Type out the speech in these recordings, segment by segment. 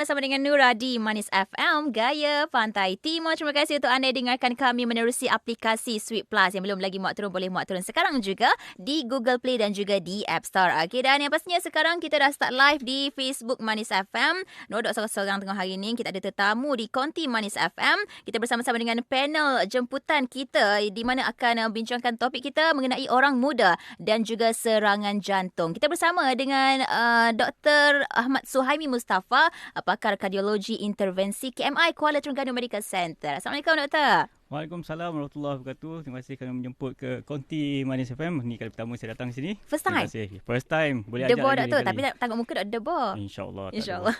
Bersama dengan Nura di Manis FM, Gaya Pantai Timur. Terima kasih untuk anda dengarkan kami menerusi aplikasi Sweet Plus yang belum lagi muat turun, boleh muat turun sekarang juga di Google Play dan juga di App Store. Okey, dan yang pastinya sekarang kita dah start live di Facebook Manis FM. Nodok seorang tengah hari ini, kita ada tetamu di Konti Manis FM. Kita bersama-sama dengan panel jemputan kita di mana akan bincangkan topik kita mengenai orang muda dan juga serangan jantung. Kita bersama dengan Dr. Ahmad Suhaimi Mustafa, pakar kardiologi intervensi KMI Kuala Terengganu Medical Center. Assalamualaikum, Doktor. Waalaikumsalam warahmatullahi wabarakatuh. Terima kasih kerana menjemput ke Konti Manis FM. Ni kali pertama saya datang sini. First time? Terima kasih. First time. Boleh Debor, ajak lagi Doktor. ni Tapi nak tengok muka tak debor. InsyaAllah. InsyaAllah.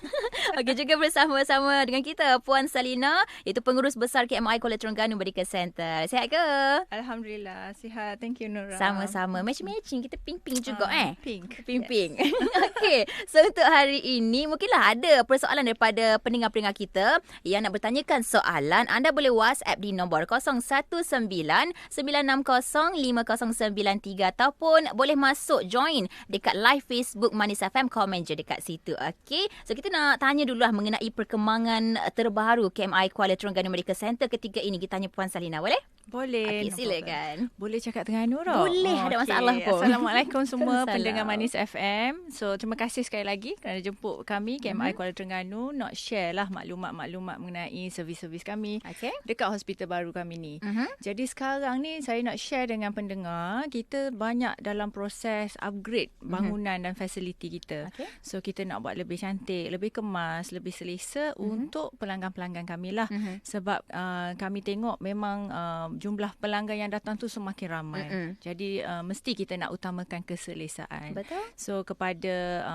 Okey, juga bersama-sama dengan kita Puan Salina, iaitu pengurus besar KMI Kuala Terengganu Medical Center. Sihat ke? Alhamdulillah, sihat. Thank you, Nura. Sama-sama. Matching-matching. Kita pink-pink juga Pink. Pink-pink. Okey. So, untuk hari ini, mungkinlah ada persoalan daripada pendengar-pendengar kita yang nak bertanyakan soalan. Anda boleh WhatsApp di nombor 019-960-5093 ataupun boleh masuk join dekat live Facebook Manis FM, komen je dekat situ. Okey. So, kita nak tanya dulu lah mengenai perkembangan terbaru KMI Kuala Terengganu Medical Center ketika ini. Kita tanya Puan Salina, boleh? Boleh. Okey, silakan. Boleh cakap dengan Nura? Boleh, ada masalah pun. Assalamualaikum semua Salam. pendengar Manis FM. So, terima kasih sekali lagi kerana jemput kami KMI Kuala Terengganu nak share lah maklumat-maklumat mengenai servis-servis kami Okey. dekat hospital baru kami ni. Jadi sekarang ni saya nak share dengan pendengar, kita banyak dalam proses upgrade bangunan dan fasiliti kita. Okey. So kita nak buat lebih cantik, lebih kemas, lebih selesa untuk pelanggan-pelanggan kami lah. Sebab kami tengok memang jumlah pelanggan yang datang tu semakin ramai. Jadi mesti kita nak utamakan keselesaan. Betul. So kepada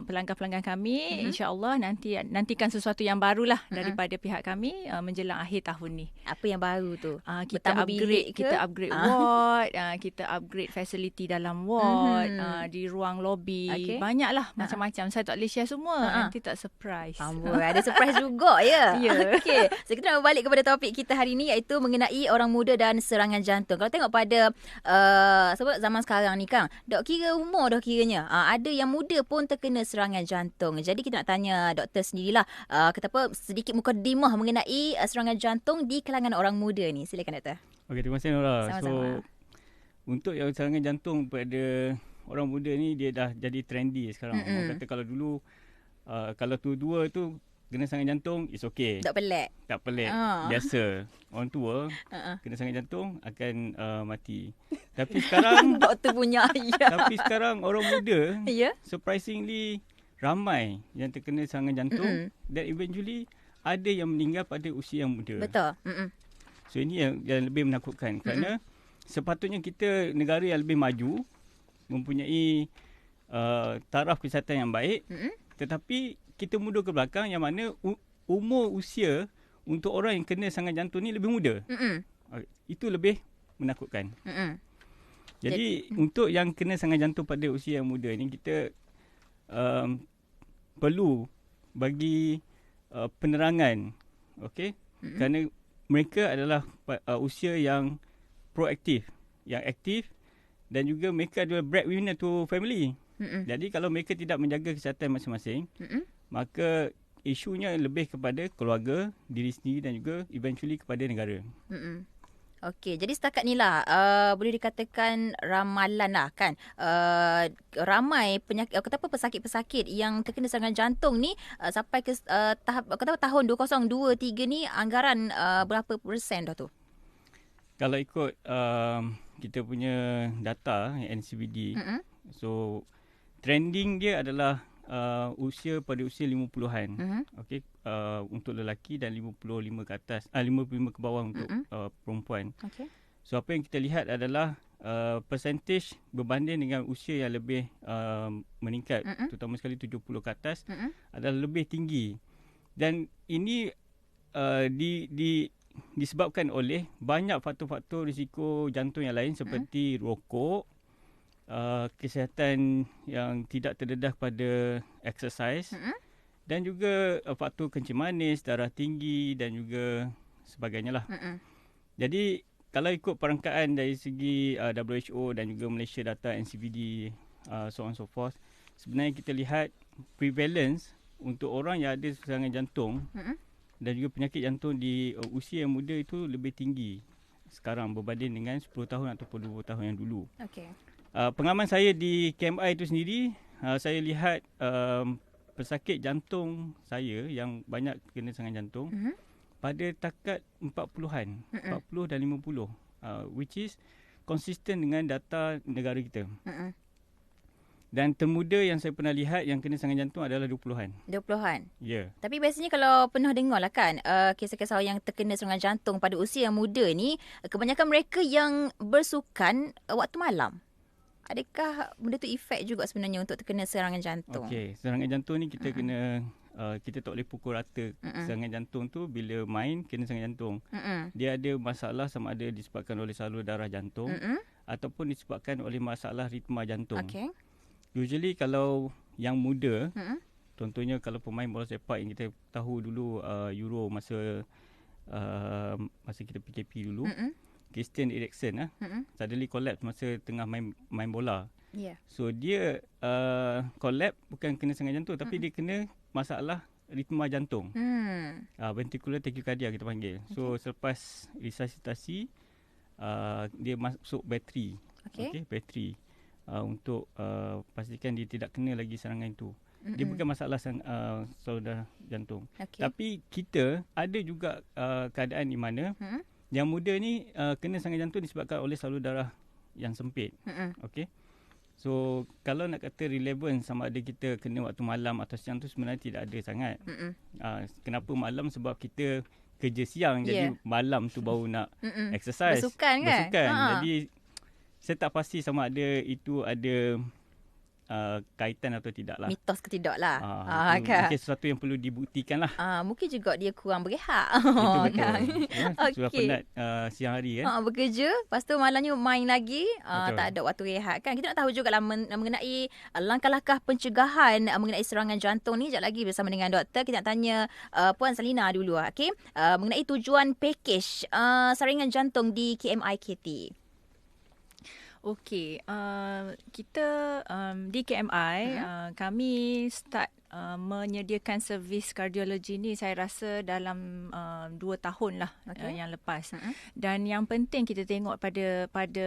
pelanggan-pelanggan kami, insya-Allah nantikan sesuatu yang barulah daripada pihak kami menjelang akhir tahun ni. Apa yang baru tu? Kita Bertambah bilik ke? ward, kita upgrade fasiliti dalam ward, di ruang lobi. Okey. Banyaklah macam-macam. Saya tak boleh share semua. Nanti tak surprise. Amboi, ada surprise juga ya. Ya. Okey. So kita nak balik kepada topik kita hari ini, iaitu mengenai orang muda dan serangan jantung. Kalau tengok pada sebab zaman sekarang ni Kang, dok kira umur dah kiranya. Ada yang muda pun terkena serangan jantung. Jadi kita nak tanya doktor sendirilah, kata apa, sedikit mukadimah mengenai serangan jantung di kalangan orang muda ni. Silakan doktor. Okey, terima kasih Nora. Sama-sama. So, untuk yang serangan jantung pada orang muda ni, dia dah jadi trendy sekarang. Orang kata kalau dulu, kalau tua-tua tu kena serangan jantung, it's okay. Tak pelik. Tak pelik. Biasa. Orang tua kena serangan jantung akan mati. Tapi sekarang Doktor punya ayat. tapi sekarang orang muda Ya. surprisingly ramai yang terkena serangan jantung dan eventually ada yang meninggal pada usia yang muda. Betul. So ini yang lebih menakutkan kerana sepatutnya kita negara yang lebih maju, mempunyai taraf kesihatan yang baik, tetapi kita mundur ke belakang yang mana umur usia untuk orang yang kena serangan jantung ni lebih muda. Itu lebih menakutkan. Jadi untuk yang kena serangan jantung pada usia yang muda ni, kita perlu bagi penerangan, okey? Kerana mereka adalah usia yang proaktif, yang aktif, dan juga mereka adalah breadwinner to family. Jadi kalau mereka tidak menjaga kesihatan masing-masing, maka isunya lebih kepada keluarga, diri sendiri dan juga eventually kepada negara. Okey, jadi setakat ni lah boleh dikatakan ramalan lah kan, ramai penyakit, kata apa, pesakit-pesakit yang terkena serangan jantung ni sampai ke tahap, kata tahun 2023 ni anggaran berapa persen dah tu? Kalau ikut kita punya data NCBD, so trending dia adalah usia pada usia 50-an. Okey, untuk lelaki dan 55 ke atas, 55 ke bawah untuk perempuan. Okey. So apa yang kita lihat adalah percentage berbanding dengan usia yang lebih meningkat, terutama sekali 70 ke atas, adalah lebih tinggi. Dan ini disebabkan oleh banyak faktor-faktor risiko jantung yang lain seperti rokok, kesihatan yang tidak terdedah pada exercise, dan juga faktor kencing manis, darah tinggi dan juga sebagainya lah. Jadi kalau ikut perangkaan dari segi WHO dan juga Malaysia data NCBD, so on so forth, sebenarnya kita lihat prevalence untuk orang yang ada serangan jantung dan juga penyakit jantung di usia yang muda itu lebih tinggi sekarang berbanding dengan 10 tahun ataupun 20 tahun yang dulu. Okey. Pengalaman saya di KMI itu sendiri, saya lihat pesakit jantung saya yang banyak kena serangan jantung pada takat 40-an, 40 dan 50, which is konsisten dengan data negara kita. Dan termuda yang saya pernah lihat yang kena serangan jantung adalah 20-an. 20-an. Ya. Tapi biasanya kalau pernah dengar lah kan, kisah-kisah yang terkena serangan jantung pada usia yang muda ni, kebanyakan mereka yang bersukan waktu malam. Adakah benda tu efek juga sebenarnya untuk terkena serangan jantung? Okey, serangan jantung ni kita kena kita tak boleh pukul rata serangan jantung tu bila main kena serangan jantung. Dia ada masalah sama ada disebabkan oleh salur darah jantung ataupun disebabkan oleh masalah ritma jantung. Okey. Usually kalau yang muda, contohnya kalau pemain bola sepak yang kita tahu dulu Euro masa kita PKP dulu, Christian Eriksen suddenly collapse masa tengah main bola. Yeah. So dia collapse bukan kena serangan jantung tapi dia kena masalah ritma jantung. Ventricular tachycardia kita panggil. So selepas resusitasi dia masuk bateri. Okey, bateri untuk pastikan dia tidak kena lagi serangan itu. Dia bukan masalah salur darah jantung. Tapi kita ada juga keadaan di mana yang muda ni kena serangan jantung disebabkan oleh salur darah yang sempit. Okey. So kalau nak kata relevan sama ada kita kena waktu malam atau siang tu sebenarnya tidak ada sangat. Kenapa malam? Sebab kita kerja siang jadi malam tu baru nak exercise. Bersukan kan? Jadi saya tak pasti sama ada itu ada kaitan atau tidak lah. Mitos ke tidak lah. Kan? Mungkin sesuatu yang perlu dibuktikan lah. Mungkin juga dia kurang berehat. Itu betul. Kan? Sudah penat siang hari kan. Bekerja, lepas tu malamnya main lagi. Tak ada waktu rehat kan. Kita nak tahu juga lah mengenai langkah-langkah pencegahan mengenai serangan jantung ni. Sekejap lagi bersama dengan doktor. Kita nak tanya Puan Salina dulu. Okay? Mengenai tujuan pakej saringan jantung di KMI KT. Okey, kita di KMI kami start menyediakan servis kardiologi ni saya rasa dalam 2 tahun lah yang lepas. Dan yang penting kita tengok pada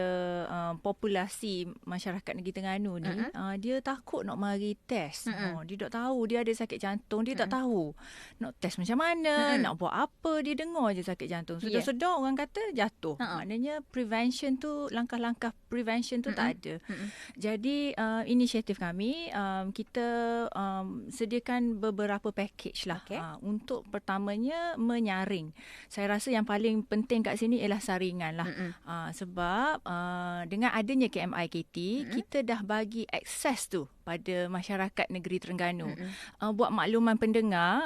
populasi masyarakat Negeri Terengganu ni, dia takut nak mari test. Dia tak tahu dia ada sakit jantung, dia tak tahu nak test macam mana, nak buat apa, dia dengar je sakit jantung. Sedar-sedar orang kata jatuh. Maknanya prevention tu, langkah-langkah prevention tu tak ada. Jadi inisiatif kami, kita sediakan beberapa package lah. Untuk pertamanya menyaring. Saya rasa yang paling penting kat sini ialah saringan lah. Sebab dengan adanya KMI KT, kita dah bagi akses tu pada masyarakat negeri Terengganu. Buat makluman pendengar,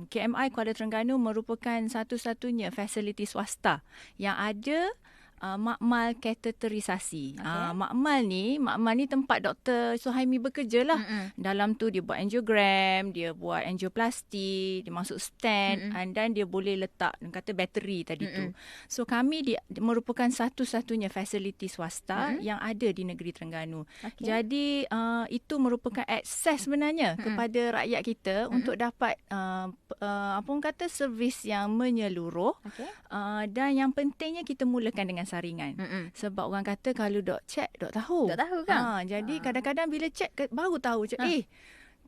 KMI Kuala Terengganu merupakan satu-satunya fasiliti swasta yang ada makmal kateterisasi. Makmal ni tempat Dr. Suhaimi bekerja lah. Dalam tu dia buat angiogram, dia buat angioplasti, dia masuk stent, dan dia boleh letak kata bateri tadi tu. So kami merupakan satu-satunya fasiliti swasta yang ada di negeri Terengganu. Jadi itu merupakan akses sebenarnya kepada rakyat kita untuk dapat servis yang menyeluruh. Dan yang pentingnya kita mulakan dengan saringan. Sebab orang kata kalau dok check, dok tahu. Dok tahu kan? Jadi kadang-kadang bila check baru tahu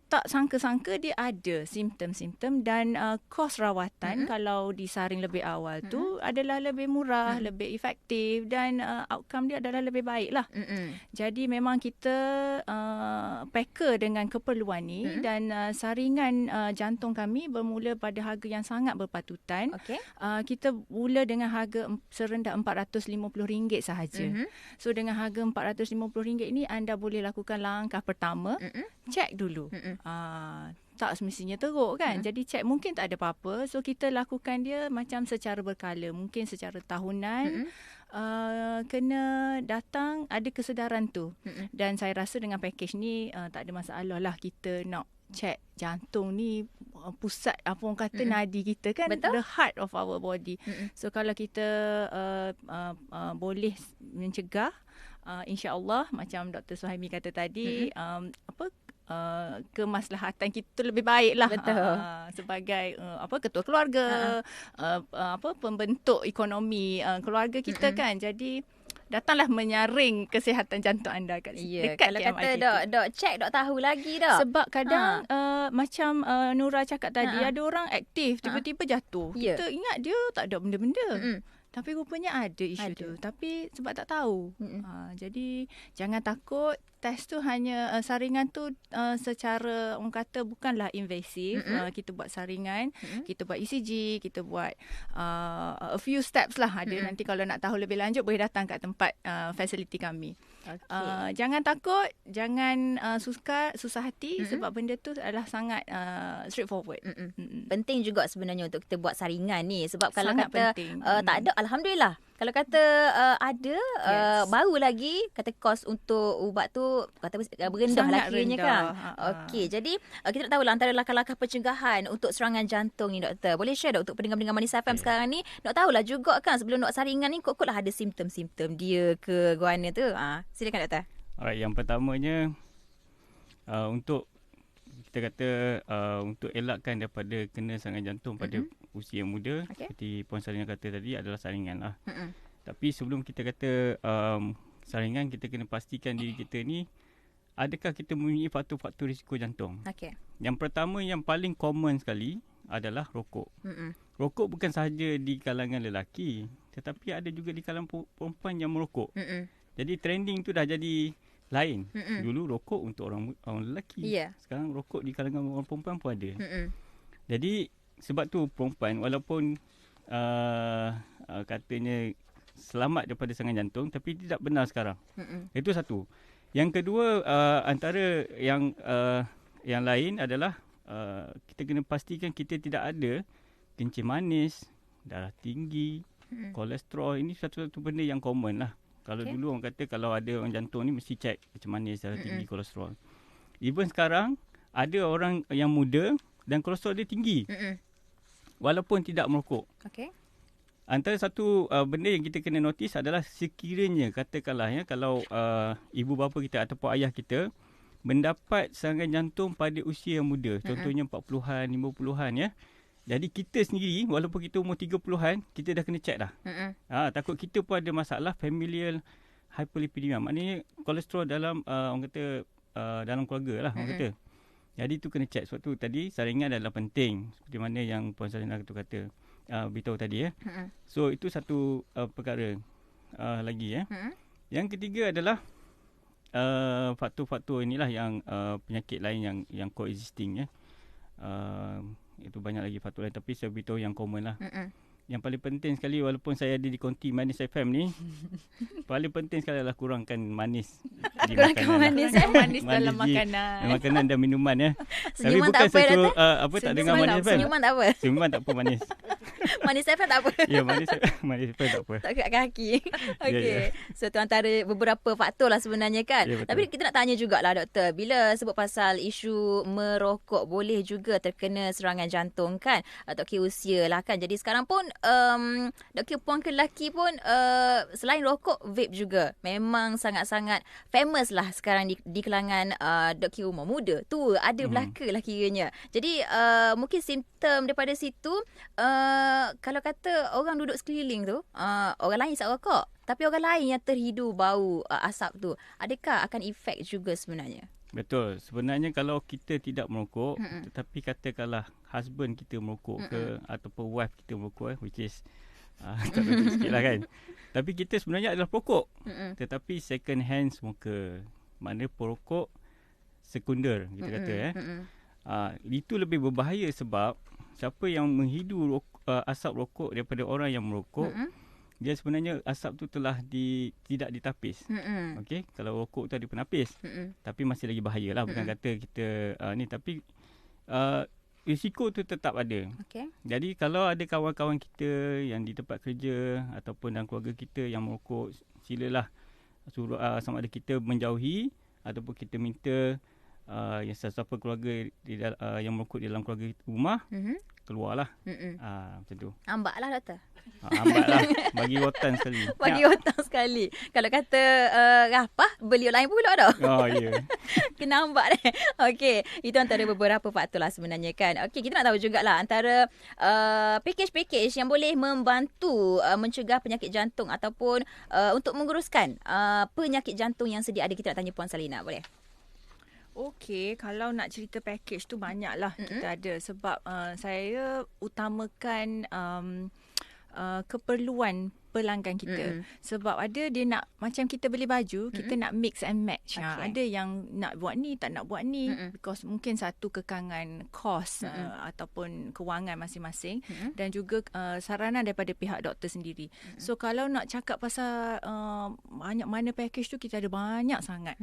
tak sangka-sangka dia ada simptom-simptom dan kos rawatan kalau disaring lebih awal tu adalah lebih murah, lebih efektif dan outcome dia adalah lebih baik lah. Jadi memang kita peka dengan keperluan ni dan saringan jantung kami bermula pada harga yang sangat berpatutan. Kita mula dengan harga serendah RM450 sahaja. So dengan harga RM450 ni anda boleh lakukan langkah pertama, cek dulu. Tak semestinya teruk kan. Jadi cek mungkin tak ada apa-apa. So kita lakukan dia macam secara berkala. Mungkin secara tahunan. Kena datang ada kesedaran tu. Dan saya rasa dengan package ni tak ada masalah lah kita nak cek jantung ni pusat apa orang kata nadi kita kan. Betul? The heart of our body. So kalau kita boleh mencegah, insya-Allah macam Dr. Suhaimi kata tadi, kemaslahatan kita lebih baik lah. Betul. Sebagai ketua keluarga, pembentuk ekonomi keluarga kita kan. Jadi datanglah menyaring kesihatan jantung anda kat Ya, dekat kalau KMITT. kata dok check, dok tahu lagi dah. Sebab kadang macam Nura cakap tadi, ada orang aktif tiba-tiba jatuh. Ya. Kita ingat dia tak ada benda-benda. Tapi rupanya ada isu Ada. tu. Tapi sebab tak tahu. Jadi jangan takut. Test tu hanya saringan tu secara orang kata bukanlah invasif. Kita buat saringan, kita buat ECG, kita buat a few steps lah. Ada nanti kalau nak tahu lebih lanjut boleh datang kat tempat fasiliti kami. Okay. Jangan takut, jangan susah hati sebab benda tu adalah sangat straightforward. Penting juga sebenarnya untuk kita buat saringan ni. Sebab kalau Sangat kata penting. tak ada, Alhamdulillah. Kalau kata ada, baru lagi kata kos untuk ubat tu kata berendah Sangat lah kiranya rendah. kan. Okey, jadi kita nak tahu lah antara langkah-langkah pencegahan untuk serangan jantung ni doktor. Boleh share dok untuk pendengar-pendengar Manis FM sekarang ni. Nak tahulah juga kan sebelum nak saringan ni kot lah ada simptom-simptom dia ke guana tu. Silakan doktor. Alright, yang pertamanya untuk kita kata untuk elakkan daripada kena serangan jantung pada usia muda, seperti Puan Sarina kata tadi, adalah saringan lah. Tapi sebelum kita kata saringan, kita kena pastikan diri kita ni adakah kita mempunyai faktor-faktor risiko jantung. Okey. Yang pertama yang paling common sekali adalah rokok. Rokok bukan sahaja di kalangan lelaki, tetapi ada juga di kalangan perempuan yang merokok. Jadi trending tu dah jadi lain. Dulu rokok untuk orang lelaki. Yeah. Sekarang rokok di kalangan orang perempuan pun ada. Jadi sebab tu perempuan walaupun katanya selamat daripada serangan jantung, tapi tidak benar sekarang. Itu satu. Yang kedua, antara yang lain adalah kita kena pastikan kita tidak ada kencing manis, darah tinggi, kolesterol. Ini satu-satu benda yang common lah. Kalau dulu orang kata kalau ada orang jantung ni mesti cek kencing manis, darah tinggi, kolesterol. Even sekarang ada orang yang muda dan kolesterol dia tinggi. Walaupun tidak merokok. Okey. Antara satu benda yang kita kena notice adalah sekiranya katakanlah kalau ibu bapa kita ataupun ayah kita mendapat serangan jantung pada usia yang muda, contohnya 40-an, 50-an ya. Jadi kita sendiri walaupun kita umur 30-an, kita dah kena check dah. Takut kita pun ada masalah familial hyperlipidemia. Maknanya kolesterol dalam orang kata dalam keluarga lah orang kata. Jadi tu kena check. Sebab tu tadi saringan adalah penting. Seperti mana yang Puan Sarina kata beritahu tadi ya. So itu satu perkara lagi ya. Yang ketiga adalah faktor-faktor inilah yang penyakit lain yang coexisting ya. Itu banyak lagi faktor lain, tapi saya beritahu yang common lah. Yang paling penting sekali, walaupun saya ada di konti Manis FM ni, paling penting sekali adalah kurangkan manis di Kurangkan makanan. manis dalam makanan. Makanan dan minuman ya. Tapi Senyuman bukan tak apa, saya suruh Doktor? tak dengar Manis FM. Senyuman tak apa. Senyuman tak apa manis. Manis FM tak apa. Ya, Manis FM tak apa. Tak kat kaki. Okey. Ya. So tu antara beberapa faktor lah sebenarnya kan. Ya, betul. Tapi kita nak tanya jugalah doktor, bila sebut pasal isu merokok boleh juga terkena serangan jantung kan, atau usia lah kan. Jadi sekarang pun doktor puan lelaki pun selain rokok, vape juga memang sangat-sangat famous lah sekarang di kalangan doktor umur muda, tua, ada belaka lah kiranya. Jadi mungkin simptom daripada situ, kalau kata orang duduk sekeliling tu, orang lain isap rokok, tapi orang lain yang terhidu bau asap tu, adakah akan efek juga sebenarnya? Betul. Sebenarnya kalau kita tidak merokok, tetapi katakanlah husband kita merokok ke ataupun wife kita merokok, which is tak betul sikit lah kan. Tapi kita sebenarnya adalah perokok. Tetapi second hand smoker. Maknanya perokok sekunder kita kata itu lebih berbahaya sebab siapa yang menghidu asap rokok daripada orang yang merokok, dia sebenarnya asap tu telah tidak ditapis. Okey, kalau rokok tu ada penapis. Tapi masih lagi bahayalah, bukan kata kita ni, tapi risiko tu tetap ada. Okay. Jadi kalau ada kawan-kawan kita yang di tempat kerja ataupun dalam keluarga kita yang merokok, silalah suruh sama ada kita menjauhi ataupun kita minta yang sesiapa keluarga yang merokok di dalam keluarga rumah keluar lah. Macam tu. Ambak lah doktor. Ambat lah. Bagi rotan sekali. Bagi otak sekali. Kalau kata rapah, beli lain pula dah. Oh, ya. Kena ambak deh. Okey, itu antara beberapa faktor lah sebenarnya kan. Okey, kita nak tahu jugalah antara package-package yang boleh membantu mencegah penyakit jantung ataupun untuk menguruskan penyakit jantung yang sedia ada. Kita nak tanya Puan Salina, boleh? Okey, kalau nak cerita package tu banyaklah kita ada sebab saya utamakan keperluan pelanggan kita. Sebab ada dia nak, macam kita beli baju, kita nak mix and match. Okay. Ada yang nak buat ni, tak nak buat ni. Because mungkin satu kekangan kos ataupun kewangan masing-masing. Dan juga saranan daripada pihak doktor sendiri. So kalau nak cakap pasal banyak mana package tu, kita ada banyak sangat.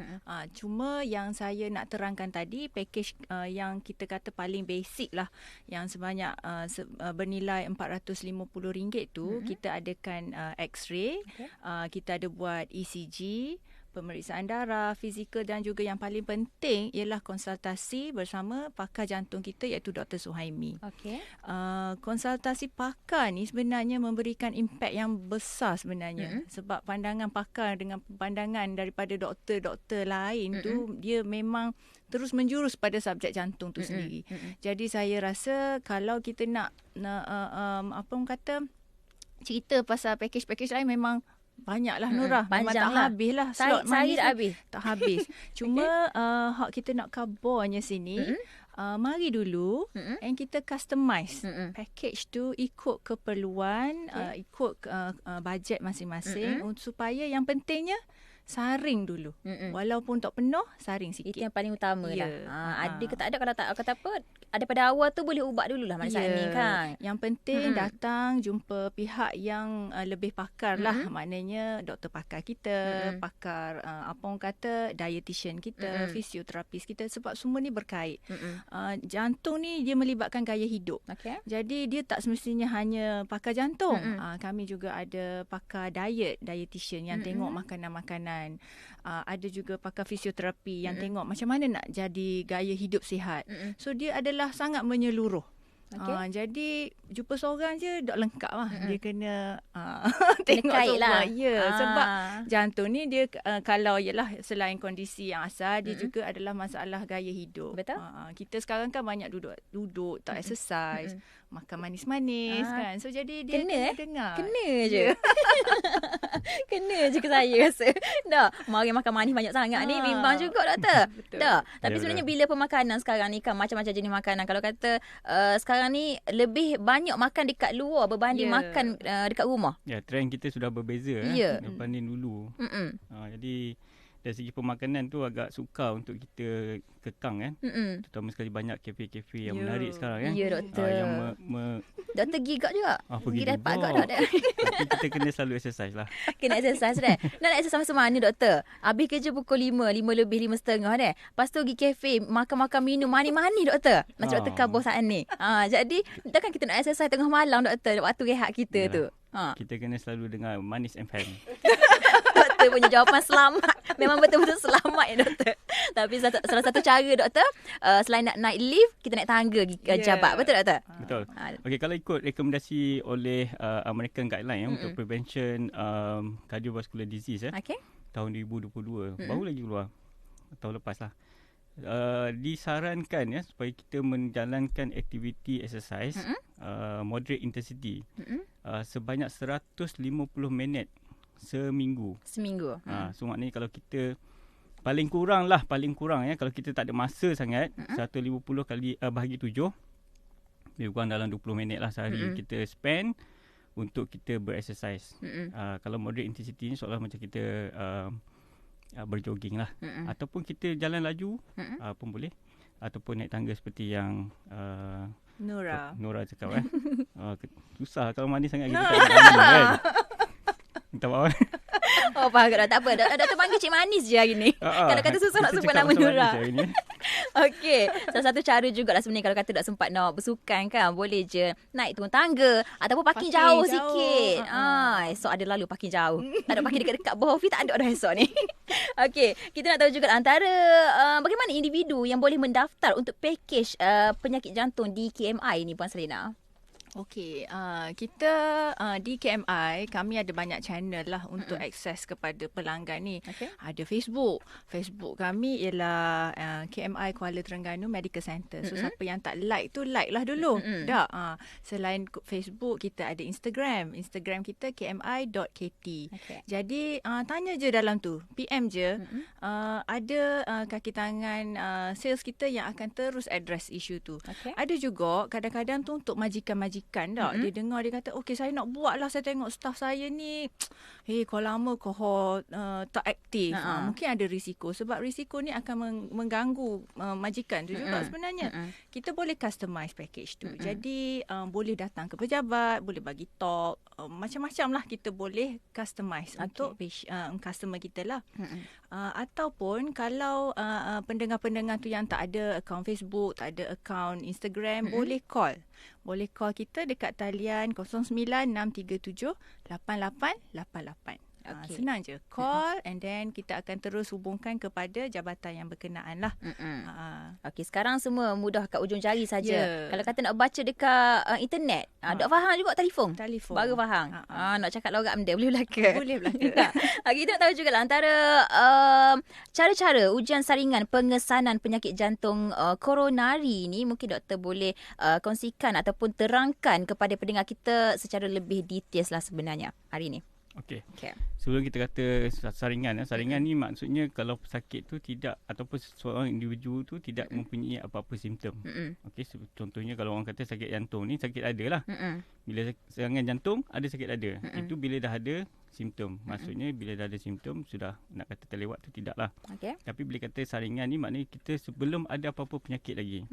Cuma yang saya nak terangkan tadi, package yang kita kata paling basic lah, yang sebanyak bernilai RM450 tu, kita adakan X-ray, kita ada buat ECG, pemeriksaan darah, fizikal dan juga yang paling penting ialah konsultasi bersama pakar jantung kita iaitu Dr. Suhaimi. Okey. Konsultasi pakar ni sebenarnya memberikan impak yang besar sebenarnya. Sebab pandangan pakar dengan pandangan daripada doktor-doktor lain tu, dia memang terus menjurus pada subjek jantung tu sendiri. Jadi saya rasa kalau kita nak apa orang kata, cerita pasal package-package lain memang banyaklah Nurah. Memang tak habis lah. Slot Sehari manis tak habis. tak habis. Cuma hak kita nak covernya sini, mari dulu and kita customize package tu ikut keperluan, ikut bajet masing-masing supaya yang pentingnya saring dulu. Walaupun tak penuh, saring sikit. Itu yang paling utama Ya. lah. Ada ke tak ada, kalau tak kata apa, ada pada awal tu boleh ubah dululah masalah ni kan. Yang penting datang jumpa pihak yang lebih pakar lah. Maknanya doktor pakar kita, pakar apa orang kata, dietitian kita, fisioterapis kita, sebab semua ni berkait. Jantung ni dia melibatkan gaya hidup. Okey. Jadi dia tak semestinya hanya pakar jantung. Kami juga ada pakar dietitian yang tengok makanan-makanan. Ada juga pakar fisioterapi yang tengok macam mana nak jadi gaya hidup sihat. So dia adalah sangat menyeluruh. Jadi jumpa seorang je dah lengkap lah. Dia kena tengok kait semua. lah. Sebab jantung ni dia kalau ialah selain kondisi yang asal, dia juga adalah masalah gaya hidup. Betul. Kita sekarang kan banyak duduk tak exercise, makan manis-manis kan. So jadi dia Kena, dengar. Kena je. Kena je ke saya rasa. Dah, mari makan manis banyak sangat ni bimbang juga doktor. Betul. Dah. Tapi Ya, sebenarnya betul. bila pemakanan sekarang ni kan macam-macam jenis makanan. Kalau kata sekarang ni lebih banyak makan dekat luar berbanding makan dekat rumah. Ya, trend kita sudah berbeza berbanding dulu. Jadi dari segi pemakanan tu agak sukar untuk kita kekang kan. Terutama sekali banyak kafe-kafe yang menarik sekarang kan. Ya doktor. Yang Doktor gigak juga. pergi Gigi dapat juga. agak dah. Tapi kita kena selalu exercise lah. Kena exercise dah. Nak exercise masa mana doktor? Habis kerja pukul 5 lebih 5.30 dah. Lepas tu pergi kafe, makan-makan minum manis-manis doktor. Macam doktor Kabo saat ni. Jadi takkan kita nak exercise tengah malam doktor, waktu rehat kita tu. Kita kena selalu dengar Manis FM. Doktor punya jawapan selamat. Memang betul-betul selamat ya doktor. Tapi salah satu cara doktor, selain nak naik lift, kita naik tangga jabat. Betul doktor? Betul. Okey, kalau ikut rekomendasi oleh American Guideline untuk Prevention Cardiovascular Disease Okey. tahun 2022, baru lagi keluar tahun lepas lah. Disarankan supaya kita menjalankan aktiviti exercise moderate intensity sebanyak 150 minit seminggu. So maknanya kalau kita paling kurang kalau kita tak ada masa sangat, 150 kali bahagi 7, lebih kurang dalam 20 minit lah sehari kita spend untuk kita berexercise. Kalau moderate intensity ni seolah macam kita berjogging lah. Ataupun kita jalan laju pun boleh. Ataupun naik tangga seperti yang Nora cakap kan. Susah kalau manis sangat kita tak nak mandi kan. Minta maaf. Oh faham tak apa. Doktor panggil Cik Manis je hari ni. Kalau kata susah nak sebut nama Nora. Okey. Salah satu cara jugalah sebenarnya kalau kata tak sempat nak bersukan kan, boleh je naik turun tangga ataupun parking jauh sikit. Esok ada lalu parking jauh. Tak ada parking dekat-dekat bawah office, tak ada dah esok ni. Okey, kita nak tahu juga antara bagaimana individu yang boleh mendaftar untuk package penyakit jantung di KMI ni Puan Selina. Okey, kita di KMI, kami ada banyak channel lah untuk akses kepada pelanggan ni. Okay. Ada Facebook. Facebook kami ialah KMI Kuala Terengganu Medical Center. So, siapa yang tak like tu, like lah dulu. Dah. Selain Facebook, kita ada Instagram. Instagram kita kmi.kt. Okay. Jadi, tanya je dalam tu. PM je. Ada kaki tangan sales kita yang akan terus address isu tu. Okay. Ada juga kadang-kadang tu untuk majikan-majikan tak. Dia dengar, dia kata, okey saya nak buat lah, saya tengok staff saya ni, kau lama kau tak aktif. Mungkin ada risiko. Sebab risiko ni akan mengganggu majikan tu juga sebenarnya. Kita boleh customize package tu. Jadi boleh datang ke pejabat, boleh bagi talk, macam-macam lah kita boleh customize untuk customer kita lah. Ataupun kalau pendengar-pendengar tu yang tak ada akaun Facebook, tak ada akaun Instagram, boleh call. Boleh call kita dekat talian 0963788888. Senang je. Call and then kita akan terus hubungkan kepada jabatan yang berkenaan lah. Okey, sekarang semua mudah kat ujung jari saja. Yeah. Kalau kata nak baca dekat internet, Dok Fahang juga telefon. Baru faham. Nak cakap logat benda boleh belaka. Boleh belaka. Kita nak tahu juga lah antara cara-cara ujian saringan pengesanan penyakit jantung koronari ni, mungkin doktor boleh kongsikan ataupun terangkan kepada pendengar kita secara lebih detail lah sebenarnya hari ni. Okey. Sebelum kita kata saringan ni maksudnya kalau pesakit tu tidak ataupun seseorang individu tu tidak mempunyai apa-apa simptom. Okey, contohnya kalau orang kata sakit jantung ni, sakit dada lah. Bila serangan jantung ada sakit dada. Itu bila dah ada simptom. Maksudnya bila dah ada simptom sudah nak kata terlewat tu tidaklah. Okay. Tapi bila kata saringan ni maknanya kita sebelum ada apa-apa penyakit lagi.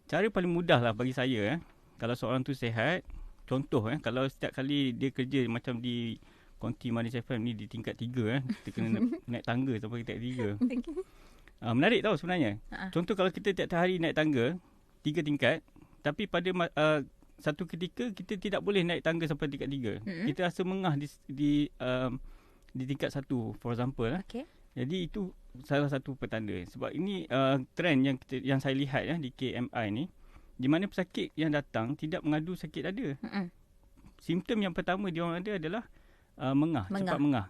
Cara paling mudah lah bagi saya kalau seorang tu sihat, contoh kalau setiap kali dia kerja macam di Konti Manis FM ni di tingkat 3 kita kena naik tangga sampai tingkat 3. Menarik tau sebenarnya. Contoh kalau kita tiap hari naik tangga 3 tingkat, tapi pada satu ketika kita tidak boleh naik tangga sampai tingkat 3. Kita rasa mengah di tingkat 1 for example lah. Okay. Jadi itu salah satu petanda. Sebab ini trend yang saya lihat di KMI ni, di mana pesakit yang datang tidak mengadu sakit dada. Simptom yang pertama dia orang ada adalah mengah. Cepat mengah.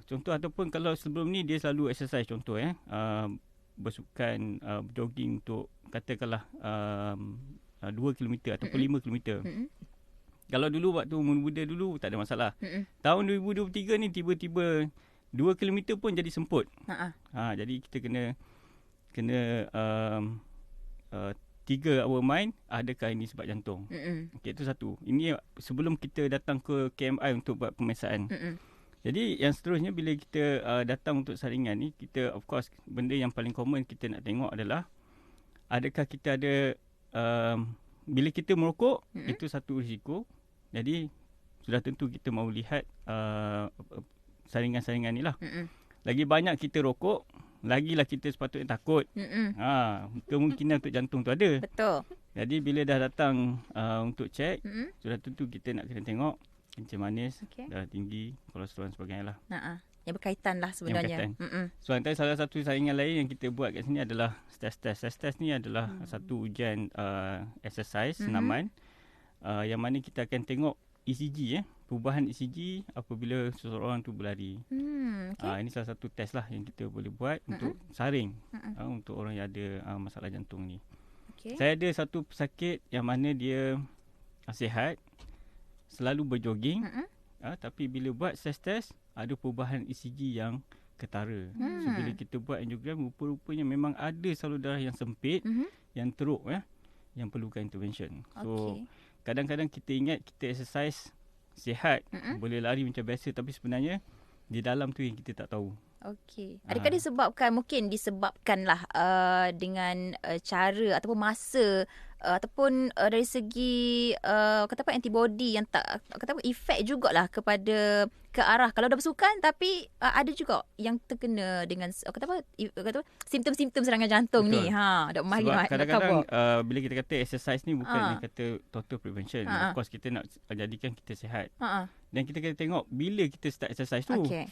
Contoh ataupun kalau sebelum ni dia selalu exercise, contoh bersukan jogging untuk katakanlah 2 km ataupun 5 km. Kalau dulu waktu muda dulu tak ada masalah. Tahun 2023 ni tiba-tiba 2 km pun jadi semput. Jadi kita kena 3 hour mind, adakah ini sebab jantung? Okey, itu satu. Ini sebelum kita datang ke KMI untuk buat pemeriksaan. Jadi yang seterusnya bila kita datang untuk saringan ni, kita of course benda yang paling common kita nak tengok adalah adakah kita ada bila kita merokok, itu satu risiko. Jadi sudah tentu kita mahu lihat saringan-saringan ni lah. Lagi banyak kita rokok, lagilah kita sepatutnya takut. Kemungkinan untuk jantung tu ada. Betul. Jadi bila dah datang untuk cek, sudah tentu kita nak kena tengok kencing manis, darah tinggi, kolesterol dan sebagainya lah. Yang berkaitan lah sebenarnya. So antara salah satu saringan lain yang kita buat kat sini adalah stress test. Stress test ni adalah satu ujian exercise senaman yang mana kita akan tengok ECG perubahan ECG apabila seseorang tu berlari. Ini salah satu test lah yang kita boleh buat untuk saring untuk orang yang ada masalah jantung ni. Saya ada satu pesakit yang mana dia sihat, selalu berjoging, tapi bila buat stress test ada perubahan ECG yang ketara. So bila kita buat angiogram, rupa-rupanya memang ada salur darah yang sempit, yang teruk yang perlukan intervention. So kadang-kadang kita ingat kita exercise sihat, boleh lari macam biasa, tapi sebenarnya di dalam tu yang kita tak tahu. Okey. Adakah mungkin disebabkanlah dengan cara ataupun masa ataupun dari segi kata apa antibody yang tak kata apa efek jugalah kepada ke arah kalau dah bersukan, tapi ada juga yang terkena dengan kata apa simptom-simptom serangan jantung. Betul. Ni. Dok Mahir. Sebab kadang-kadang bila kita kata exercise ni bukan kata total prevention. Of course kita nak jadikan kita sihat. Dan kita kena tengok bila kita start exercise tu. Okay.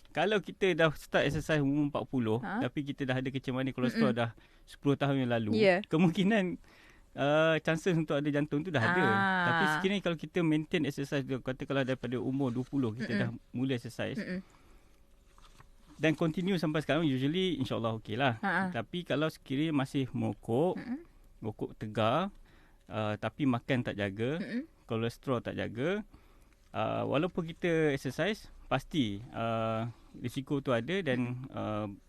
Kalau kita dah start exercise umur 40, tapi kita dah ada kencing manis, kolesterol dah 10 tahun yang lalu, kemungkinan chances untuk ada jantung tu dah ada. Tapi sekiranya kalau kita maintain exercise tu, kata kalau daripada umur 20 kita dah mula exercise dan continue sampai sekarang, usually insyaAllah okey lah. Tapi kalau sekiranya masih merokok tegar, tapi makan tak jaga, kolesterol tak jaga, walaupun kita exercise, pasti risiko tu ada dan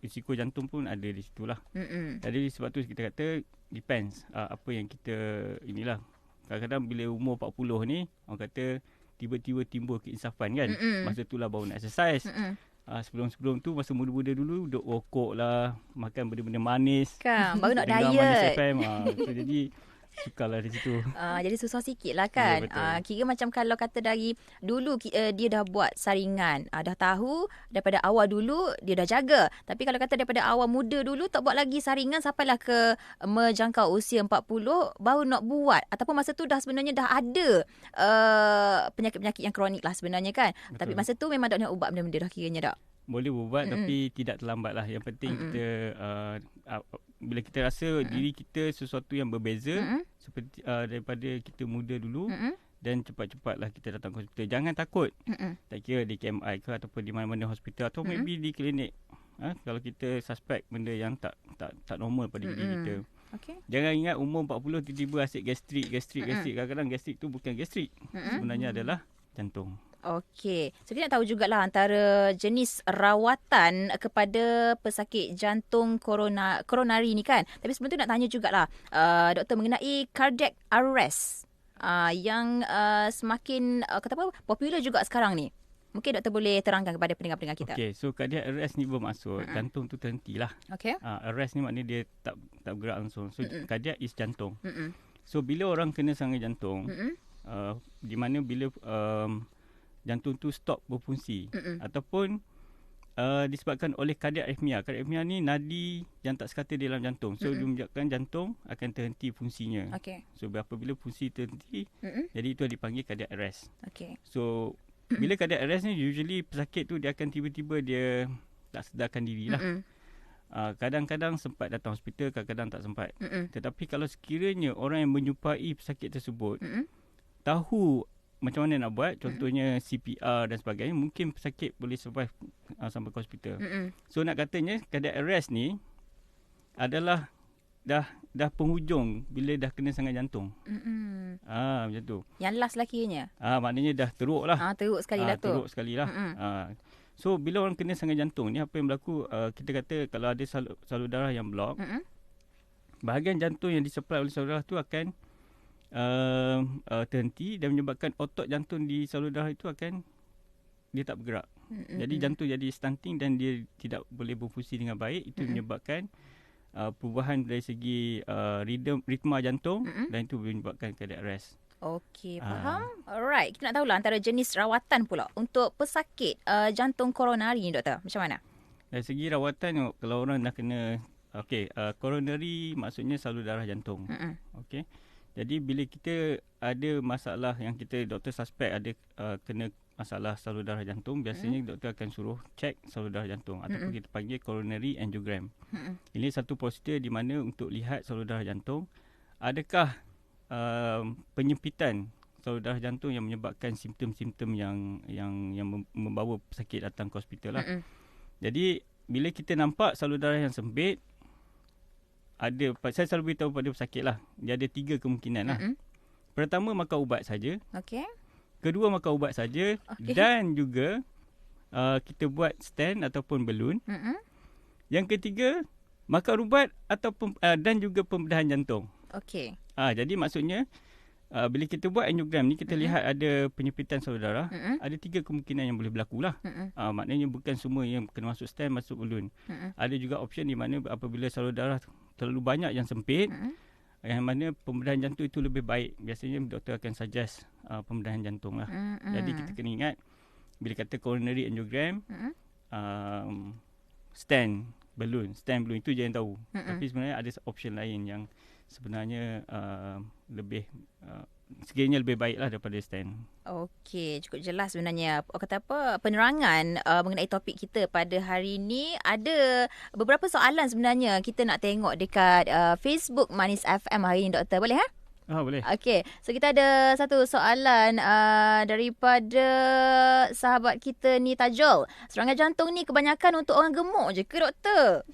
risiko jantung pun ada di situ lah. Jadi sebab tu kita kata depends apa yang kita inilah. Kadang-kadang bila umur 40 ni, orang kata tiba-tiba timbul keinsafan kan. Masa tu lah baru nak exercise. Sebelum-sebelum tu, masa muda-muda dulu, duk rokok lah, makan benda-benda manis kan, baru nak dengar diet. Manis FM. So, jadi sukarlah di situ. Jadi susah sikit lah kan. Kira macam kalau kata dari dulu dia dah buat saringan, dah tahu daripada awal dulu dia dah jaga. Tapi kalau kata daripada awal muda dulu tak buat lagi saringan sampailah ke menjangkau usia 40 baru nak buat, ataupun masa tu dah sebenarnya dah ada penyakit-penyakit yang kronik lah sebenarnya kan. Betul. Tapi masa tu memang tak nak ubat benda-benda dah kiranya tak. Boleh berubat tapi tidak terlambat lah. Yang penting kita bila kita rasa diri kita sesuatu yang berbeza seperti daripada kita muda dulu, dan cepat-cepatlah kita datang ke hospital. Jangan takut. Tak kira di KMI ke ataupun di mana-mana hospital atau maybe di klinik. Kalau kita suspect benda yang tak normal pada diri kita. Okay. Jangan ingat umur 40 tiba-tiba asyik gastrik. Kadang-kadang gastrik tu bukan gastrik. Sebenarnya adalah jantung. Okey. So kita nak tahu jugalah antara jenis rawatan kepada pesakit jantung koronari ni kan. Tapi sebelum tu nak tanya jugalah doktor mengenai cardiac arrest yang semakin kata apa popular juga sekarang ni. Mungkin doktor boleh terangkan kepada pendengar-pendengar kita. Okey, so cardiac arrest ni bermaksud jantung tu terhentilah. Okey. Arrest ni maknanya dia tak bergerak langsung. So cardiac is jantung. So bila orang kena serangan jantung, di mana bila jantung tu stop berfungsi ataupun disebabkan oleh cardiac arrhythmia. Cardiac arrhythmia ni nadi yang tak sekata di dalam jantung. So dia menyebabkan jantung akan terhenti fungsinya. Okay. So apabila fungsi terhenti, jadi itu dipanggil cardiac arrest. Okay. So bila cardiac arrest ni, usually pesakit tu dia akan tiba-tiba dia tak sedarkan diri lah. Kadang-kadang sempat datang hospital, kadang-kadang tak sempat. Tetapi kalau sekiranya orang yang menyupai pesakit tersebut tahu macam mana nak buat, contohnya CPR dan sebagainya, mungkin pesakit boleh survive sampai ke hospital. So nak katanya cardiac arrest ni adalah dah penghujung bila dah kena serangan jantung. Macam tu. Yang last lah kiranya. Maknanya dah teruk lah. Teruk sekali lah tu. Teruk sekali lah. So bila orang kena serangan jantung ni, apa yang berlaku, kita kata kalau ada salur darah yang blok, bahagian jantung yang disupply oleh salur darah tu akan terhenti dan menyebabkan otot jantung di salur darah itu dia tak bergerak. Jadi jantung jadi stunting dan dia tidak boleh berfungsi dengan baik. Itu menyebabkan perubahan dari segi ritma jantung dan itu boleh menyebabkan cardiac arrest. Okey, faham. Alright, kita nak tahulah antara jenis rawatan pula untuk pesakit jantung koronari ni doktor. Macam mana? Dari segi rawatan, kalau orang dah kena koronari maksudnya salur darah jantung. Okey. Jadi bila kita ada masalah yang doktor suspect ada kena masalah salur darah jantung, biasanya doktor akan suruh cek salur darah jantung ataupun kita panggil coronary angiogram. Ini satu prosedur di mana untuk lihat salur darah jantung adakah penyempitan salur darah jantung yang menyebabkan simptom-simptom yang membawa pesakit datang ke hospital lah. Jadi bila kita nampak salur darah yang sempit, saya selalu beritahu pada pesakit lah, dia ada 3 kemungkinan lah. Pertama, makan ubat saja. Okey. Kedua, makan ubat saja. Dan juga kita buat stent ataupun balloon. Yang ketiga, makan ubat ataupun dan juga pembedahan jantung. Okey. Jadi maksudnya bila kita buat angiogram ni, kita lihat ada penyempitan salur darah. Ada 3 kemungkinan yang boleh berlaku lah. Maknanya bukan semua yang kena masuk stent, masuk balloon. Ada juga option di mana apabila salur darah terlalu banyak yang sempit, yang mana pembedahan jantung itu lebih baik. Biasanya doktor akan suggest pembedahan jantung lah. Jadi kita kena ingat, bila kata coronary angiogram, stent balloon itu je yang tahu. Tapi sebenarnya ada option lain yang sebenarnya lebih sekiranya lebih baiklah daripada stent. Okey, cukup jelas sebenarnya. Kata apa, penerangan mengenai topik kita pada hari ini. Ada beberapa soalan sebenarnya kita nak tengok dekat Facebook Manis FM hari ini doktor. Boleh Boleh. Okey, so kita ada satu soalan daripada sahabat kita ni, Tajul. Serangan jantung ni kebanyakan untuk orang gemuk je ke, doktor?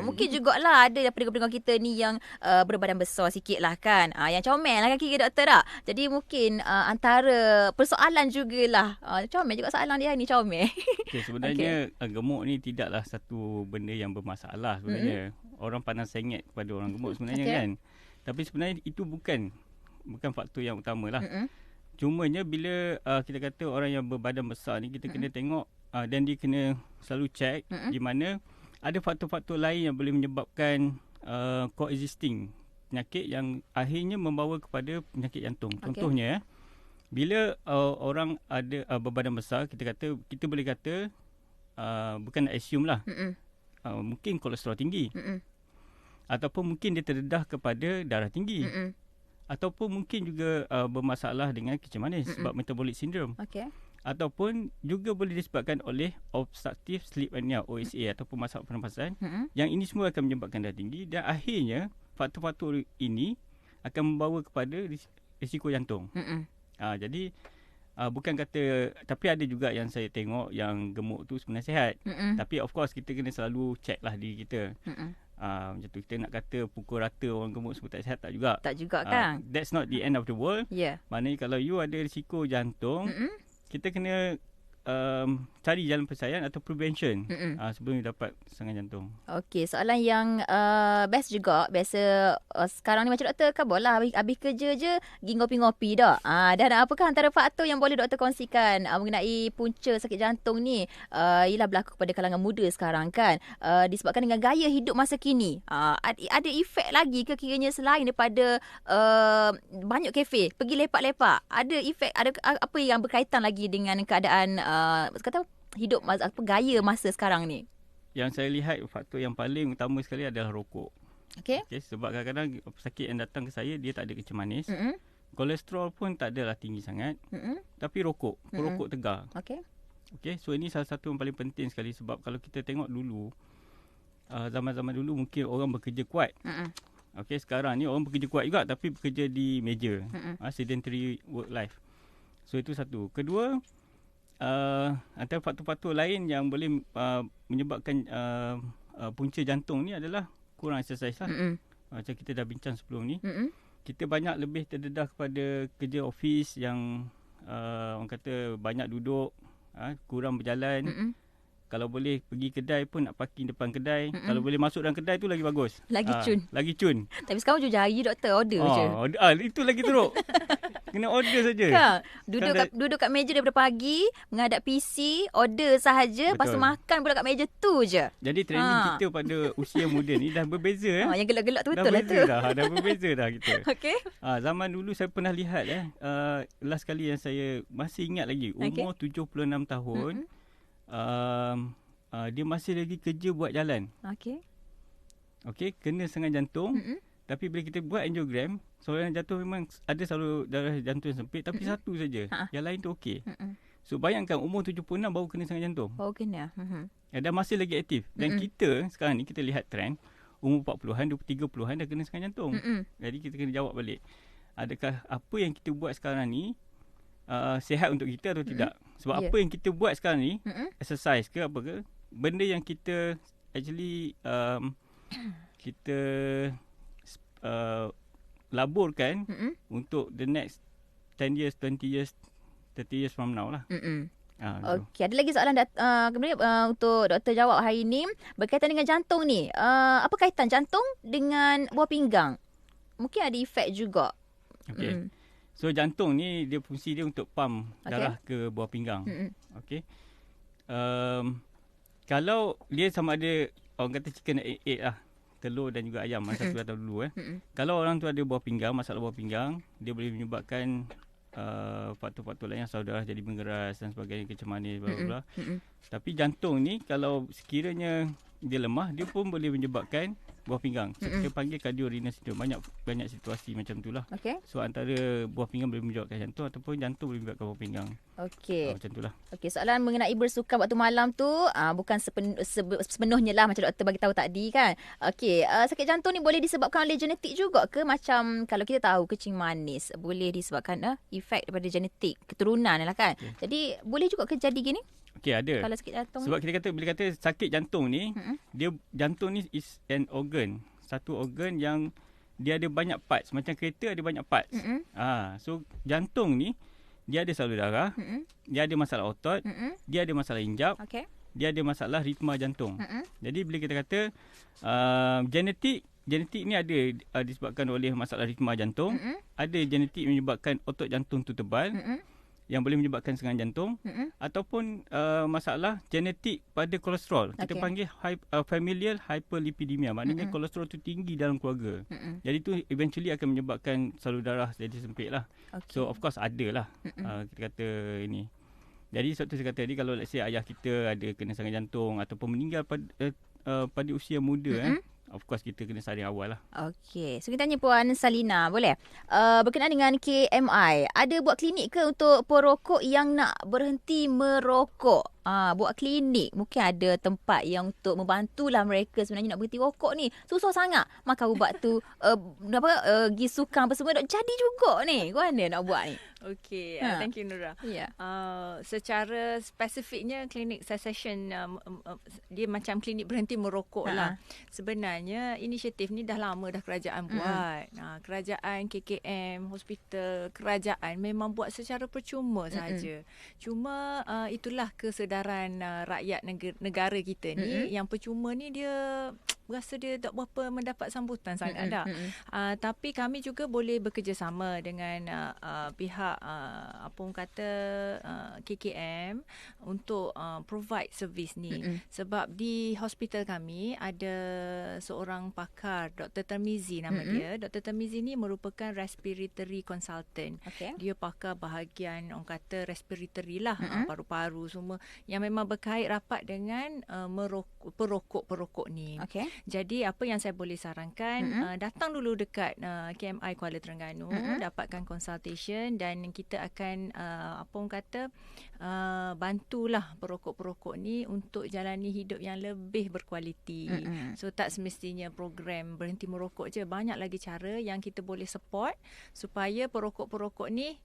Mungkin jugalah ada pendengar-pendengar kita ni yang berbadan besar sikit lah kan. Yang comel lah kaki doktor tak? Jadi mungkin antara persoalan jugalah. Comel juga soalan dia ni, comel. Okay, sebenarnya gemuk ni tidaklah satu benda yang bermasalah sebenarnya. Orang pandang sengit kepada orang gemuk sebenarnya kan. Tapi sebenarnya itu bukan faktor yang utama lah. Cumanya bila kita kata orang yang berbadan besar ni, kita kena tengok dan dia kena selalu check di mana ada faktor-faktor lain yang boleh menyebabkan coexisting penyakit yang akhirnya membawa kepada penyakit jantung. Contohnya, bila orang ada berbadan besar, kita boleh kata bukan nak assume lah, mungkin kolesterol tinggi. Ataupun mungkin dia terdedah kepada darah tinggi. Ataupun mungkin juga bermasalah dengan kencing manis sebab metabolic syndrome. Ataupun juga boleh disebabkan oleh obstructive sleep apnea, OSA, ataupun masalah pernafasan. Yang ini semua akan menyebabkan darah tinggi dan akhirnya faktor-faktor ini akan membawa kepada risiko jantung. Jadi bukan kata, tapi ada juga yang saya tengok yang gemuk tu sebenarnya sihat. Tapi of course kita kena selalu check lah diri kita. Macam tu, kita nak kata pukul rata orang gemuk semua tak sihat, tak juga. Tak juga kan. That's not the end of the world. Maknanya kalau you ada risiko jantung, kita kena cari jalan persaian atau prevention sebelum you dapat serangan jantung. Okey, soalan yang best juga. Biasa sekarang ni macam doktor kabur lah, habis kerja je pergi ngopi-ngopi dah. Dan apakah antara faktor yang boleh doktor kongsikan mengenai punca sakit jantung ni? Ialah berlaku kepada kalangan muda sekarang kan. Disebabkan dengan gaya hidup masa kini. Ada efek lagi ke kiranya selain daripada banyak kafe, pergi lepak-lepak? Ada efek, ada apa yang berkaitan lagi dengan keadaan kata hidup gaya masa sekarang ni? Yang saya lihat faktor yang paling utama sekali adalah rokok. Okey, sebab kadang-kadang sakit yang datang ke saya dia tak ada kencing manis. Kolesterol pun tak adalah tinggi sangat. Tapi rokok tegar. Okey, so ini salah satu yang paling penting sekali sebab kalau kita tengok dulu, zaman-zaman dulu mungkin orang bekerja kuat. Okey, sekarang ni orang bekerja kuat juga tapi bekerja di meja. Sedentary work life. So itu satu. Kedua, antara faktor-faktor lain yang boleh menyebabkan punca jantung ni adalah kurang exercise lah. Macam kita dah bincang sebelum ni. Kita banyak lebih terdedah kepada kerja office yang orang kata banyak duduk, kurang berjalan. Kalau boleh pergi kedai pun nak parking depan kedai. Kalau boleh masuk dalam kedai tu lagi bagus. Lagi cun. Tapi sekarang hujung jari doktor order je. Itu lagi teruk. Kena order saja. Kan? Duduk kat meja daripada pagi, menghadap PC, order sahaja, lepas tu makan pula kat meja tu je. Jadi training kita pada usia muda ni dah berbeza. Yang gelak-gelak tu betul lah tu. Dah berbeza dah kita. Okey. Zaman dulu saya pernah lihat last kali yang saya masih ingat lagi, umur 76 tahun. Dia masih lagi kerja buat jalan. Okey, kena serangan jantung. Tapi bila kita buat angiogram, saluran jantung memang ada saluran darah jantung yang sempit, tapi satu saja. Yang lain tu okey. So bayangkan umur 76 baru kena serangan jantung. Baru kena. Dan masih lagi aktif. Dan kita sekarang ni kita lihat trend umur 40-an, 30-an dah kena serangan jantung. Jadi kita kena jawab balik. Adakah apa yang kita buat sekarang ni sihat untuk kita atau tidak? Sebab apa yang kita buat sekarang ni, exercise ke apa ke, benda yang kita actually kita laburkan untuk the next 10 years, 20 years, 30 years from now lah. Okey, ada lagi soalan kemudian untuk doktor jawab hari ini berkaitan dengan jantung ni. Apa kaitan jantung dengan buah pinggang? Mungkin ada efek juga. Okey. So jantung ni dia fungsi dia untuk pump darah ke buah pinggang. Okey. Kalau dia sama ada orang kata chicken and egg lah, telur dan juga ayam, masa tu datang dulu Kalau orang tu ada buah pinggang, masalah buah pinggang, dia boleh menyebabkan faktor-faktor lain yang saudara jadi mengeras dan sebagainya, kencing manis, bla bla bla. Tapi jantung ni kalau sekiranya dia lemah, dia pun boleh menyebabkan buah pinggang. So, kita panggil cardiorenal syndrome. Banyak situasi macam itulah. Okey. So antara buah pinggang boleh menyebabkan jantung ataupun jantung boleh menyebabkan buah pinggang. Okey. Macam itulah. Okey, soalan mengenai bersukan waktu malam tu bukan sepenuhnya lah macam doktor bagi tahu tadi kan. Okey, sakit jantung ni boleh disebabkan oleh genetik juga ke? Macam kalau kita tahu kencing manis boleh disebabkan efek daripada genetik, keturunan lah kan. Okay. Jadi boleh juga ke jadi gini? Okey, ada. Kalau sakit jantung. Sebab bila kata sakit jantung ni, jantung ni is an organ. Satu organ yang dia ada banyak parts. Macam kereta ada banyak parts. So jantung ni dia ada salur darah, dia ada masalah otot, dia ada masalah injap, dia ada masalah ritma jantung. Jadi bila kita kata genetik ni ada disebabkan oleh masalah ritma jantung, ada genetik menyebabkan otot jantung tu tebal, yang boleh menyebabkan serangan jantung, ataupun masalah genetik pada kolesterol. Kita panggil familial hyperlipidemia. Maknanya kolesterol tu tinggi dalam keluarga. Jadi tu eventually akan menyebabkan salur darah jadi sempit lah. So of course ada lah kita kata ini. Jadi sebab tu saya kata tadi, kalau let's say ayah kita ada kena serangan jantung ataupun meninggal pada usia muda, of course kita kena saring awal lah. Okey. So kita tanya Puan Salina, boleh? Berkenaan dengan KMI, ada buat klinik ke untuk perokok yang nak berhenti merokok? Buat klinik. Mungkin ada tempat yang untuk membantulah mereka sebenarnya nak berhenti rokok ni. Susah sangat. Makan ubat tu, pergi sukan apa semua, jadi juga ni. Kau mana nak buat ni? Okey, thank you Nura. Yeah. Secara spesifiknya klinik cessation dia macam klinik berhenti merokok lah. Sebenarnya inisiatif ni dah lama dah kerajaan buat. Kerajaan, KKM, hospital, kerajaan memang buat secara percuma saja. Cuma itulah kesedaran rakyat negara kita ni, yang percuma ni dia rasa dia tak berapa mendapat sambutan sangat dah. Tapi kami juga boleh bekerjasama dengan pihak apa orang kata KKM untuk provide servis ni. Sebab di hospital kami ada seorang pakar, Dr. Termizi nama dia. Dr. Termizi ni merupakan respiratory consultant. Dia pakar bahagian orang kata respiratory lah, paru-paru semua, yang memang berkait rapat dengan perokok ni. Jadi apa yang saya boleh sarankan, datang dulu dekat KMI Kuala Terengganu, dapatkan consultation, dan kita akan apa orang kata bantulah perokok-perokok ni untuk jalani hidup yang lebih berkualiti. So tak semestinya program berhenti merokok je, banyak lagi cara yang kita boleh support supaya perokok-perokok ni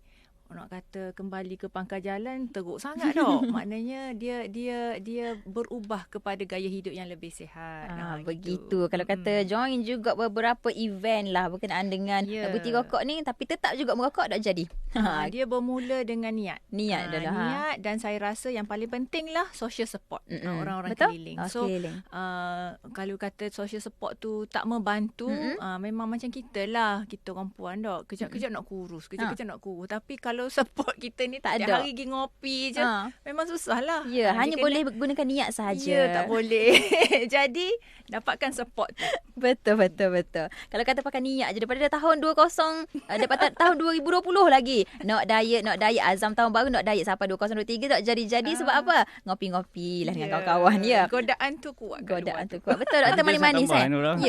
nak kata kembali ke pangkal jalan teruk sangat dah. Maknanya dia berubah kepada gaya hidup yang lebih sihat. Begitu. Kalau kata join juga beberapa event lah berkenaan dengan berhenti rokok ni, tapi tetap juga merokok tak jadi. Dia bermula dengan niat. Niat dan saya rasa yang paling penting lah social support. Orang-orang keliling. So kalau kata social support tu tak membantu, memang macam kita lah, kita perempuan dah kejap-kejap nak kurus, kejap-kejap nak kurus. Tapi kalau support kita ni tak ada, hari pergi ngopi je, memang susah lah. Hanya boleh gunakan niat sahaja. Tak boleh. Jadi dapatkan support tu. Betul. Kalau kata pakai niat je, daripada tahun 20 tahun 2020 lagi nak diet, azam tahun baru nak diet sampai 2023 tak jadi-jadi. Sebab apa? Ngopi-ngopi lah dengan kawan-kawan. Godaan tu kuat. Betul. Doktor manis-manis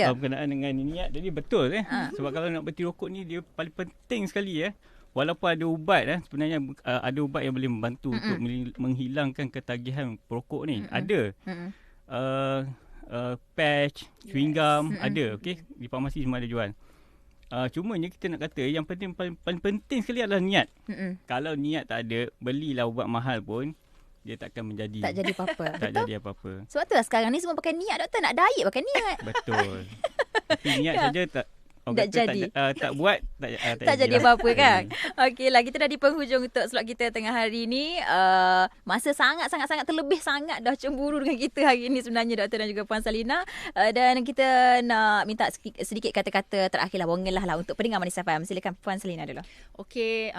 berkenaan dengan niat. Jadi betul sebab kalau nak berhenti rokok ni, dia paling penting sekali walaupun ada ubat sebenarnya ada ubat yang boleh membantu untuk menghilangkan ketagihan perokok ni. Ada patch, chewing gum, ada. Okey, di farmasi semua ada jual. Cumanya kita nak kata yang paling penting sekali adalah niat. Kalau niat tak ada, belilah ubat mahal pun dia takkan menjadi. Tak jadi apa-apa. Tak jadi apa-apa. Sebab tu lah sekarang ni semua pakai niat, doktor. Nak diet pakai niat. Betul. Tapi niat saja tak jadi. Tak buat tak jadi apa-apa kan. Okeylah, kita dah di penghujung untuk slot kita tengah hari ni. Masa sangat-sangat terlebih sangat dah cemburu dengan kita hari ni sebenarnya, doktor dan juga Puan Salina. Dan kita nak minta sedikit kata-kata terakhir lah, bongelah lah untuk pendengar Manis FM. Silakan Puan Salina dulu. Okey,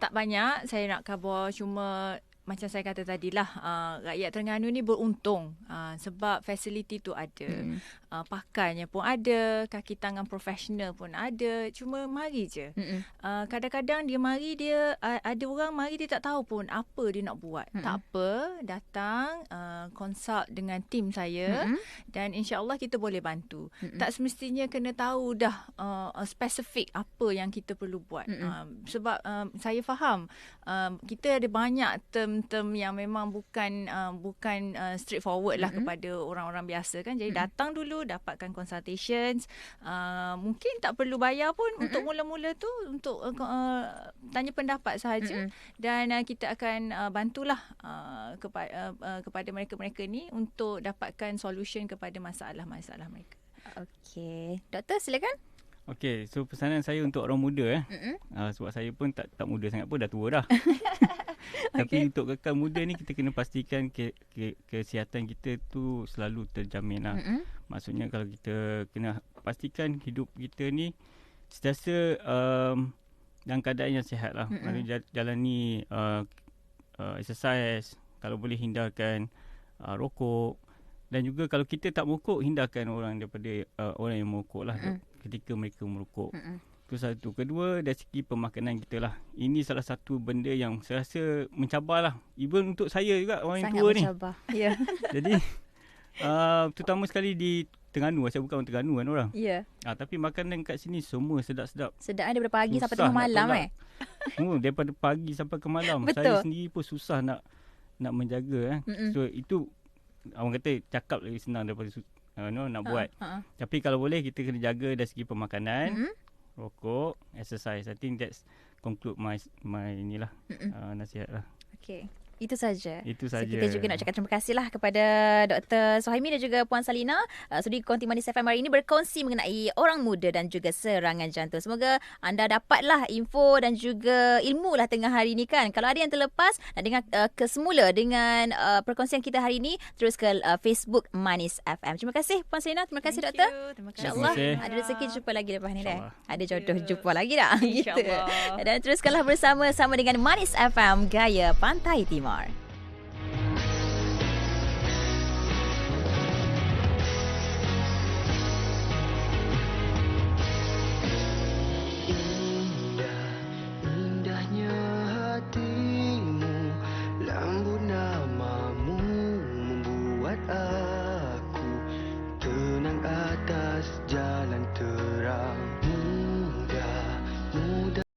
tak banyak saya nak khabar, cuma macam saya kata tadilah, rakyat Terengganu ni beruntung sebab fasiliti tu ada. Pakarnya pun ada, kaki tangan profesional pun ada. Cuma mari je. Kadang-kadang dia ada orang mari dia tak tahu pun apa dia nak buat. Tak apa, datang consult dengan tim saya dan insya-Allah kita boleh bantu. Tak semestinya kena tahu dah spesifik apa yang kita perlu buat. Sebab saya faham kita ada banyak term-term yang memang bukan straightforward lah kepada orang-orang biasa kan. Jadi datang dulu, dapatkan consultations. Mungkin tak perlu bayar pun untuk mula-mula tu, untuk tanya pendapat sahaja. Dan kita akan bantulah kepada mereka-mereka ni untuk dapatkan solution kepada masalah-masalah mereka. Okey. Doktor, silakan. Okey, so pesanan saya untuk orang muda sebab saya pun tak muda sangat pun, dah tua dah. Tapi untuk kekal muda ni kita kena pastikan kesihatan kita tu selalu terjamin lah. Maksudnya kalau kita kena pastikan hidup kita ni sentiasa dalam keadaan yang sihat lah. Maksudnya jalani exercise, kalau boleh hindarkan rokok, dan juga kalau kita tak merokok, hindarkan orang daripada orang yang merokok lah ketika mereka merokok. Itu satu. Kedua, dari segi pemakanan kita lah. Ini salah satu benda yang saya rasa mencabar lah. Even untuk saya juga, orang yang tua ni. Sangat mencabar. Ya. Jadi, terutama sekali di Terengganu. Saya bukan orang Terengganu kan orang. Ya. Tapi makanan kat sini semua sedap-sedap. Sedap daripada pagi sampai tengah malam daripada pagi sampai ke malam. Betul. Saya sendiri pun susah nak menjaga. So, itu orang kata cakap lagi senang daripada nak buat. Tapi kalau boleh kita kena jaga dari segi pemakanan, rokok, exercise. I think that's conclude my inilah nasihat lah. Okay. Itu saja. Itu saja. So, kita juga nak cakap terima kasih lah kepada Dr. Suhaimi dan juga Puan Salina. Sudi Konti Manis FM hari ini berkongsi mengenai orang muda dan juga serangan jantung. Semoga anda dapatlah info dan juga ilmu lah tengah hari ini kan. Kalau ada yang terlepas nak dengar kesemula dengan perkongsian kita hari ini, terus ke Facebook Manis FM. Terima kasih Puan Salina, terima kasih Doktor. Terima kasih. InsyaAllah ada rezeki jumpa lagi lepas ni dah. Ada jodoh jumpa lagi dah. Gitu. Dan teruskanlah bersama dengan Manis FM, Gaya Pantai Timur.